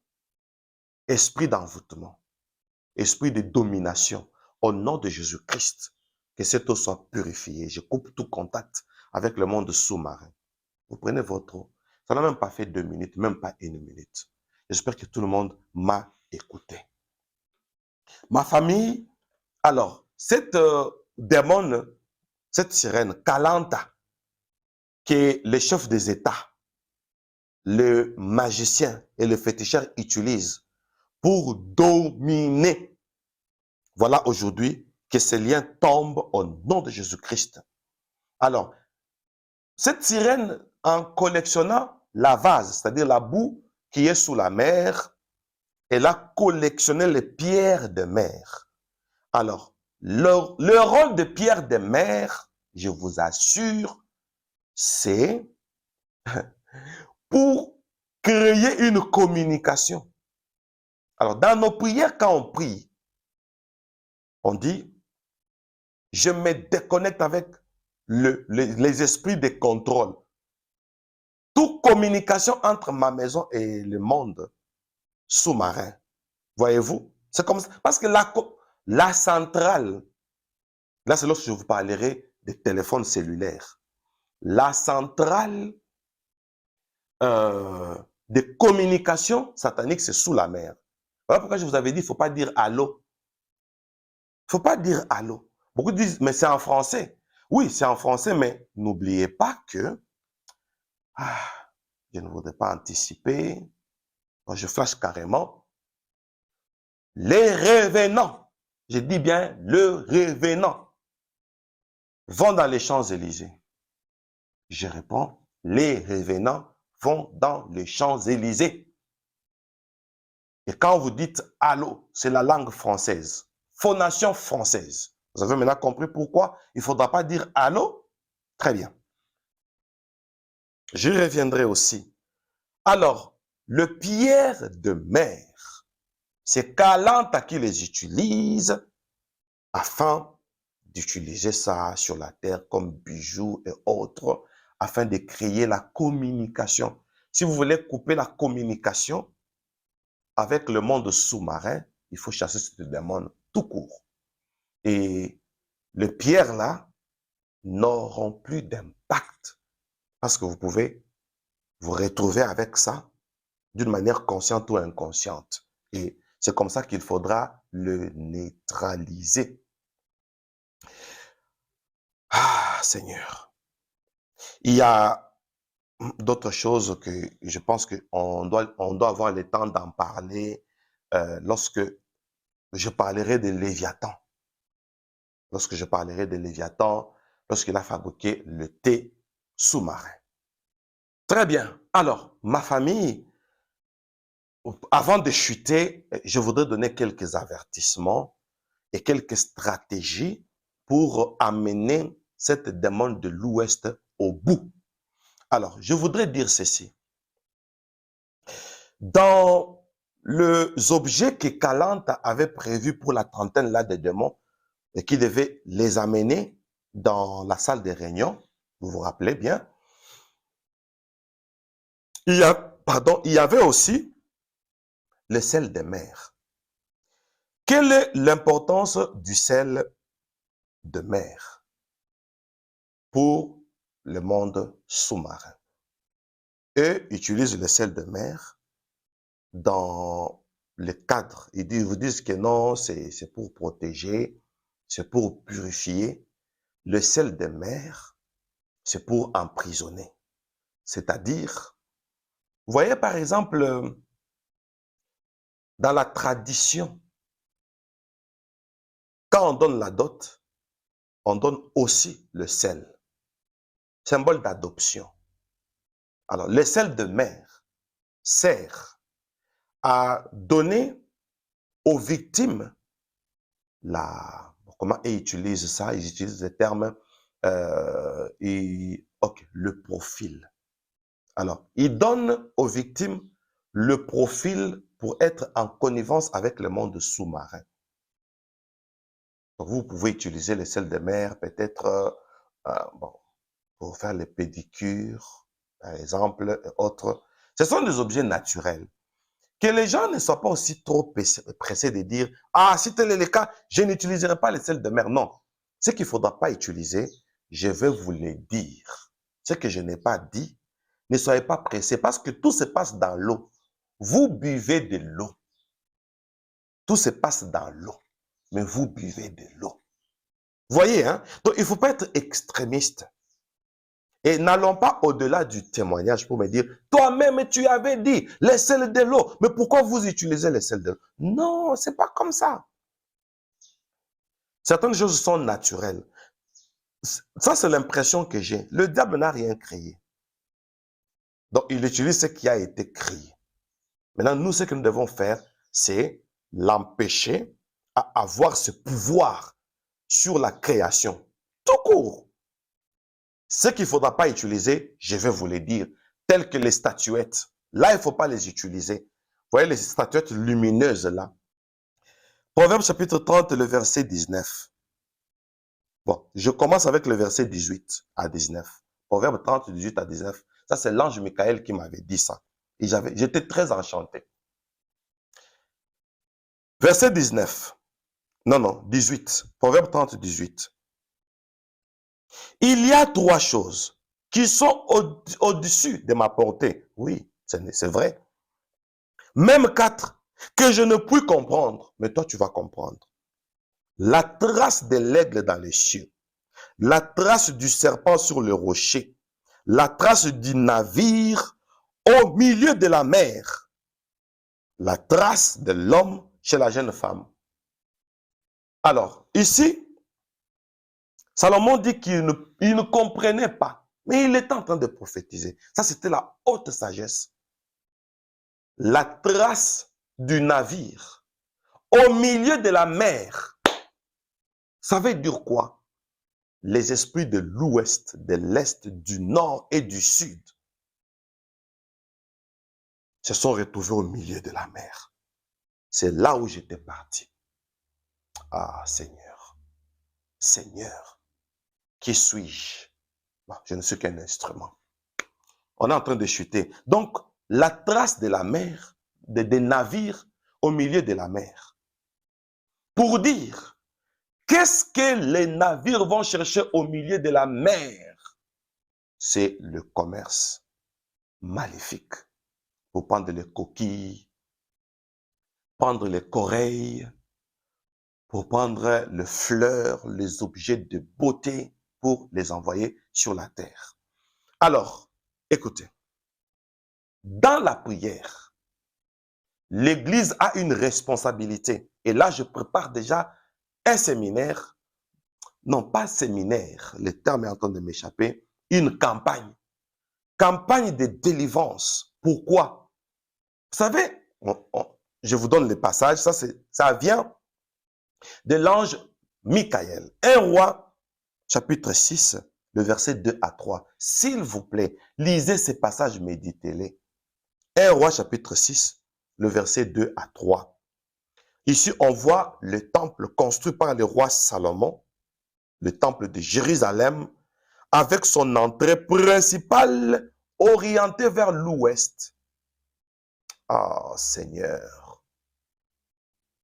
esprit d'envoûtement, esprit de domination, au nom de Jésus-Christ, que cette eau soit purifiée. Je coupe tout contact avec le monde sous-marin. Vous prenez votre eau. Ça n'a même pas fait 2 minutes, même pas 1 minute. J'espère que tout le monde m'a écouté. Ma famille, alors, cette démon, cette sirène, Kalanta, qui est le chef des États, le magicien et le féticheur utilisent pour dominer. Voilà aujourd'hui que ces liens tombent au nom de Jésus-Christ. Alors, cette sirène, en collectionnant la vase, c'est-à-dire la boue qui est sous la mer, elle a collectionné les pierres de mer. Alors, le rôle de pierre de mer, je vous assure, c'est pour créer une communication. Alors, dans nos prières, quand on prie, on dit, je me déconnecte avec les esprits de contrôle. Toute communication entre ma maison et le monde sous-marin. Voyez-vous? C'est comme ça. Parce que la centrale, là c'est lorsque je vous parlerai des téléphones cellulaires. La centrale de communication satanique, c'est sous la mer. Voilà pourquoi je vous avais dit, il ne faut pas dire allô. Il ne faut pas dire allô. Beaucoup disent, mais c'est en français. Oui, c'est en français, mais n'oubliez pas que, je ne voudrais pas anticiper, je flash carrément, les revenants, je dis bien le revenant, vont dans les Champs-Élysées. Je réponds, les revenants vont dans les Champs-Élysées. Et quand vous dites allô, c'est la langue française, phonation française. Vous avez maintenant compris pourquoi il ne faudra pas dire allô? Très bien. Je reviendrai aussi. Alors, le pierre de mer, c'est Kalanta qui les utilise afin d'utiliser ça sur la terre comme bijoux et autres, afin de créer la communication. Si vous voulez couper la communication avec le monde sous-marin, il faut chasser ce démon tout court. Et les pierres là n'auront plus d'impact parce que vous pouvez vous retrouver avec ça d'une manière consciente ou inconsciente. Et c'est comme ça qu'il faudra le neutraliser. Ah, Seigneur. Il y a d'autres choses que je pense qu'on doit avoir le temps d'en parler lorsque je parlerai de Léviathan. Lorsque je parlerai de Léviathan, lorsqu'il a fabriqué le thé sous-marin. Très bien. Alors, ma famille, avant de chuter, je voudrais donner quelques avertissements et quelques stratégies pour amener cette démon de l'Ouest au bout. Alors, je voudrais dire ceci. Dans les objets que Kalanta avait prévus pour la trentaine là des démons et qui devait les amener dans la salle des réunions, vous vous rappelez bien, il y avait aussi le sel de mer. Quelle est l'importance du sel de mer pour le monde sous-marin? Eux utilisent le sel de mer dans le cadre. Ils vous disent que non, c'est pour protéger, c'est pour purifier. Le sel de mer, c'est pour emprisonner. C'est-à-dire, vous voyez par exemple, dans la tradition, quand on donne la dot, on donne aussi le sel, symbole d'adoption. Alors, le sel de mer sert à donner aux victimes comment ils utilisent ça? Ils utilisent le terme le profil. Alors, il donne aux victimes le profil pour être en connivence avec le monde sous-marin. Donc, vous pouvez utiliser les sels de mer, peut-être bon, pour faire les pédicures, par exemple, et autres. Ce sont des objets naturels. Que les gens ne soient pas aussi trop pressés de dire « Ah, si tel est le cas, je n'utiliserai pas les sels de mer. » Non. Ce qu'il ne faudra pas utiliser, je vais vous le dire. Ce que je n'ai pas dit, ne soyez pas pressés parce que tout se passe dans l'eau. Vous buvez de l'eau. Tout se passe dans l'eau, mais vous buvez de l'eau. Voyez, hein? Donc, il ne faut pas être extrémiste. Et n'allons pas au-delà du témoignage pour me dire, toi-même, tu avais dit les sels de l'eau, mais pourquoi vous utilisez les sels de l'eau? Non, ce n'est pas comme ça. Certaines choses sont naturelles. Ça, c'est l'impression que j'ai. Le diable n'a rien créé. Donc, il utilise ce qui a été créé. Maintenant, nous, ce que nous devons faire, c'est l'empêcher à avoir ce pouvoir sur la création. Tout court. Ce qu'il ne faudra pas utiliser, je vais vous le dire, telles que les statuettes. Là, il ne faut pas les utiliser. Vous voyez les statuettes lumineuses là. Proverbe chapitre 30, le verset 19. Bon, je commence avec le verset 18 à 19. Proverbe 30, 18 à 19. Ça, c'est l'ange Michael qui m'avait dit ça. Et j'étais très enchanté. Verset 19. Non, 18. Proverbe 30, 18. Il y a trois choses qui sont au-dessus de ma portée. Oui, c'est vrai. Même quatre que je ne puis comprendre, mais toi tu vas comprendre. La trace de l'aigle dans les cieux, la trace du serpent sur le rocher, la trace du navire au milieu de la mer, la trace de l'homme chez la jeune femme. Alors, ici, Salomon dit qu'il ne comprenait pas, mais il était en train de prophétiser. Ça, c'était la haute sagesse. La trace du navire au milieu de la mer. Ça veut dire quoi? Les esprits de l'ouest, de l'est, du nord et du sud se sont retrouvés au milieu de la mer. C'est là où j'étais parti. Ah, Seigneur, Seigneur, qui suis-je? Bon, je ne suis qu'un instrument. On est en train de chuter. Donc, la trace de la mer, des navires au milieu de la mer. Pour dire, qu'est-ce que les navires vont chercher au milieu de la mer? C'est le commerce maléfique. Pour prendre les coquilles, prendre les corails, pour prendre les fleurs, les objets de beauté, pour les envoyer sur la terre. Alors, écoutez, dans la prière, l'Église a une responsabilité. Et là, je prépare déjà un séminaire, non pas séminaire, le terme est en train de m'échapper, une campagne. Campagne de délivrance. Pourquoi? Vous savez, je vous donne les passages, ça vient de l'ange Michael. 1 Roi, chapitre 6, le verset 2 à 3. S'il vous plaît, lisez ces passages, méditez-les. 1 Roi, chapitre 6, le verset 2 à 3. Ici, on voit le temple construit par le roi Salomon, le temple de Jérusalem, avec son entrée principale orientée vers l'ouest. Ah, Seigneur.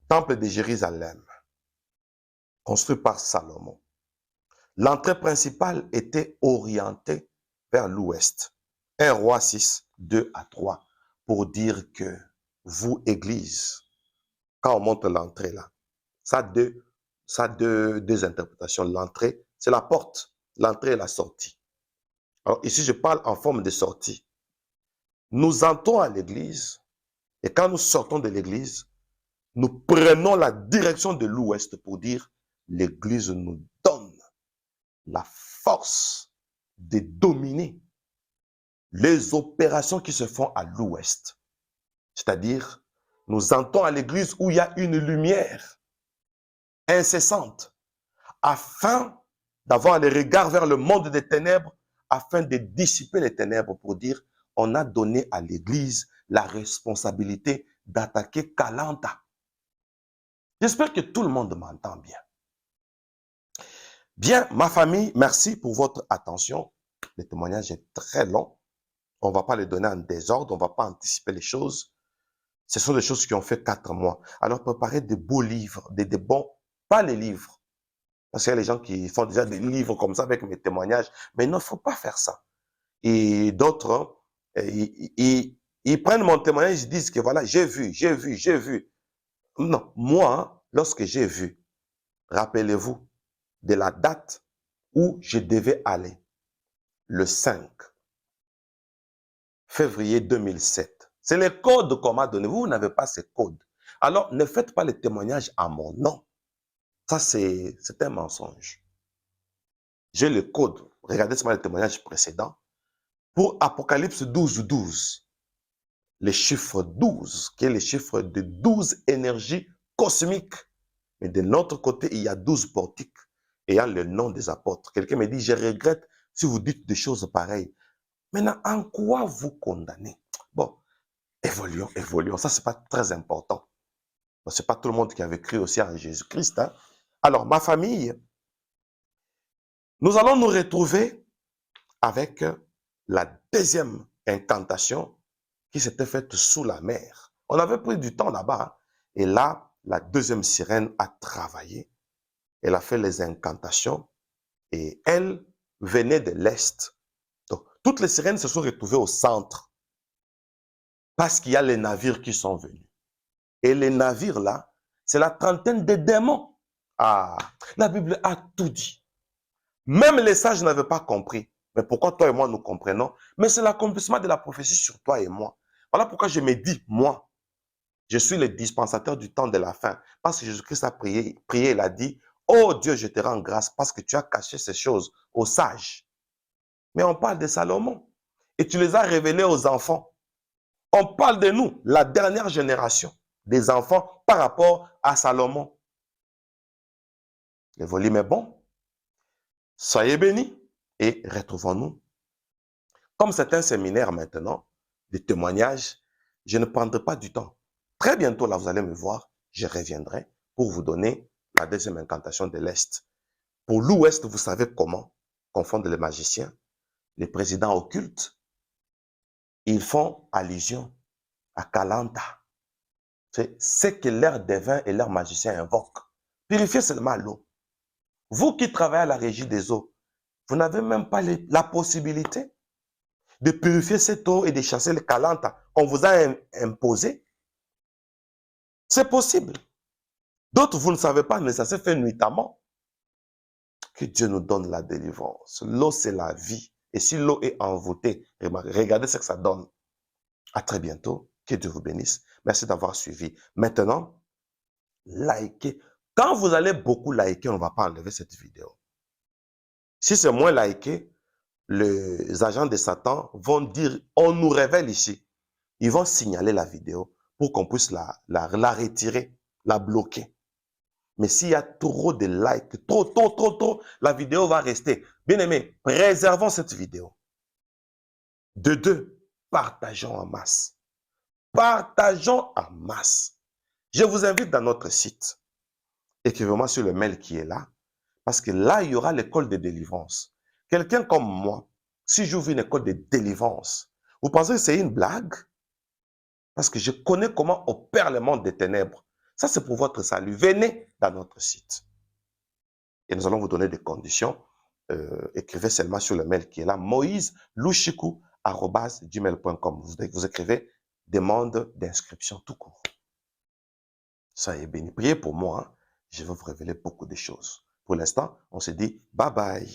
Temple de Jérusalem, construit par Salomon. L'entrée principale était orientée vers l'ouest. 1 Roi 6, 2 à 3, pour dire que vous, Église, quand on montre l'entrée là, ça a deux interprétations. L'entrée, c'est la porte. L'entrée et la sortie. Alors ici, je parle en forme de sortie. Nous entrons à l'église et quand nous sortons de l'église, nous prenons la direction de l'ouest pour dire l'église nous donne la force de dominer les opérations qui se font à l'ouest. C'est-à-dire, nous entrons à l'église où il y a une lumière incessante afin d'avoir les regards vers le monde des ténèbres, afin de dissiper les ténèbres pour dire on a donné à l'Église la responsabilité d'attaquer Kalanta. J'espère que tout le monde m'entend bien. Bien, ma famille, merci pour votre attention. Le témoignage est très long. On ne va pas le donner en désordre, on ne va pas anticiper les choses. Ce sont des choses qui ont fait 4 mois. Alors, préparez de beaux livres, des bons, pas les livres. Parce qu'il y a les gens qui font déjà des livres comme ça avec mes témoignages. Mais non, il ne faut pas faire ça. Et d'autres, ils prennent mon témoignage, ils disent que voilà, j'ai vu. Non, moi, lorsque j'ai vu, rappelez-vous de la date où je devais aller, le 5 février 2007. C'est le code qu'on m'a donné. Vous n'avez pas ce code. Alors, ne faites pas les témoignages à mon nom. Ça, c'est un mensonge. J'ai le code. Regardez seulement le témoignage précédent. Pour Apocalypse 12, 12. Le chiffre 12, qui est le chiffre de 12 énergies cosmiques. Mais de notre côté, il y a 12 portiques ayant le nom des apôtres. Quelqu'un me dit, je regrette si vous dites des choses pareilles. Maintenant, en quoi vous condamnez? Bon, évoluons. Ça, ce n'est pas très important. Ce n'est pas tout le monde qui avait cru aussi en Jésus-Christ. Hein? Alors, ma famille, nous allons nous retrouver avec la deuxième incantation qui s'était faite sous la mer. On avait pris du temps là-bas. Hein? Et là, la deuxième sirène a travaillé. Elle a fait les incantations et elle venait de l'Est. Donc, toutes les sirènes se sont retrouvées au centre parce qu'il y a les navires qui sont venus. Et les navires là, c'est la trentaine de démons. Ah, la Bible a tout dit. Même les sages n'avaient pas compris. Mais pourquoi toi et moi nous comprenons? Mais c'est l'accomplissement de la prophétie sur toi et moi. Voilà pourquoi je me dis, moi, je suis le dispensateur du temps de la fin. Parce que Jésus-Christ a prié, il a dit, oh Dieu, je te rends grâce parce que tu as caché ces choses aux sages. Mais on parle de Salomon. Et tu les as révélées aux enfants. On parle de nous, la dernière génération des enfants par rapport à Salomon. Le volume est bon. Soyez bénis et retrouvons-nous. Comme c'est un séminaire maintenant, de témoignages, je ne prendrai pas du temps. Très bientôt, là, vous allez me voir, je reviendrai pour vous donner la deuxième incantation de l'Est. Pour l'Ouest, vous savez comment confondre les magiciens, les présidents occultes. Ils font allusion à Kalanta. C'est ce que leurs devins et leurs magiciens invoquent. Purifiez seulement l'eau. Vous qui travaillez à la régie des eaux, vous n'avez même pas la possibilité de purifier cette eau et de chasser le Kalanta qu'on vous a imposé. C'est possible. D'autres, vous ne savez pas, mais ça s'est fait nuitamment. Que Dieu nous donne la délivrance. L'eau, c'est la vie. Et si l'eau est envoûtée, regardez ce que ça donne. À très bientôt. Que Dieu vous bénisse. Merci d'avoir suivi. Maintenant, likez. Quand vous allez beaucoup liker, on ne va pas enlever cette vidéo. Si c'est moins liké, les agents de Satan vont dire, on nous révèle ici. Ils vont signaler la vidéo pour qu'on puisse la retirer, la bloquer. Mais s'il y a trop de likes, trop, la vidéo va rester. Bien aimé, préservons cette vidéo. De deux, partageons en masse. Partageons en masse. Je vous invite dans notre site. Écrivez-moi sur le mail qui est là. Parce que là, il y aura l'école de délivrance. Quelqu'un comme moi, si j'ouvre une école de délivrance, vous pensez que c'est une blague? Parce que je connais comment opère le monde des ténèbres. Ça, c'est pour votre salut. Venez dans notre site. Et nous allons vous donner des conditions. Écrivez seulement sur le mail qui est là, moiselouchikou@gmail.com. Vous écrivez demande d'inscription tout court. Soyez bénis. Priez pour moi. Hein. Je vais vous révéler beaucoup de choses. Pour l'instant, on se dit bye bye.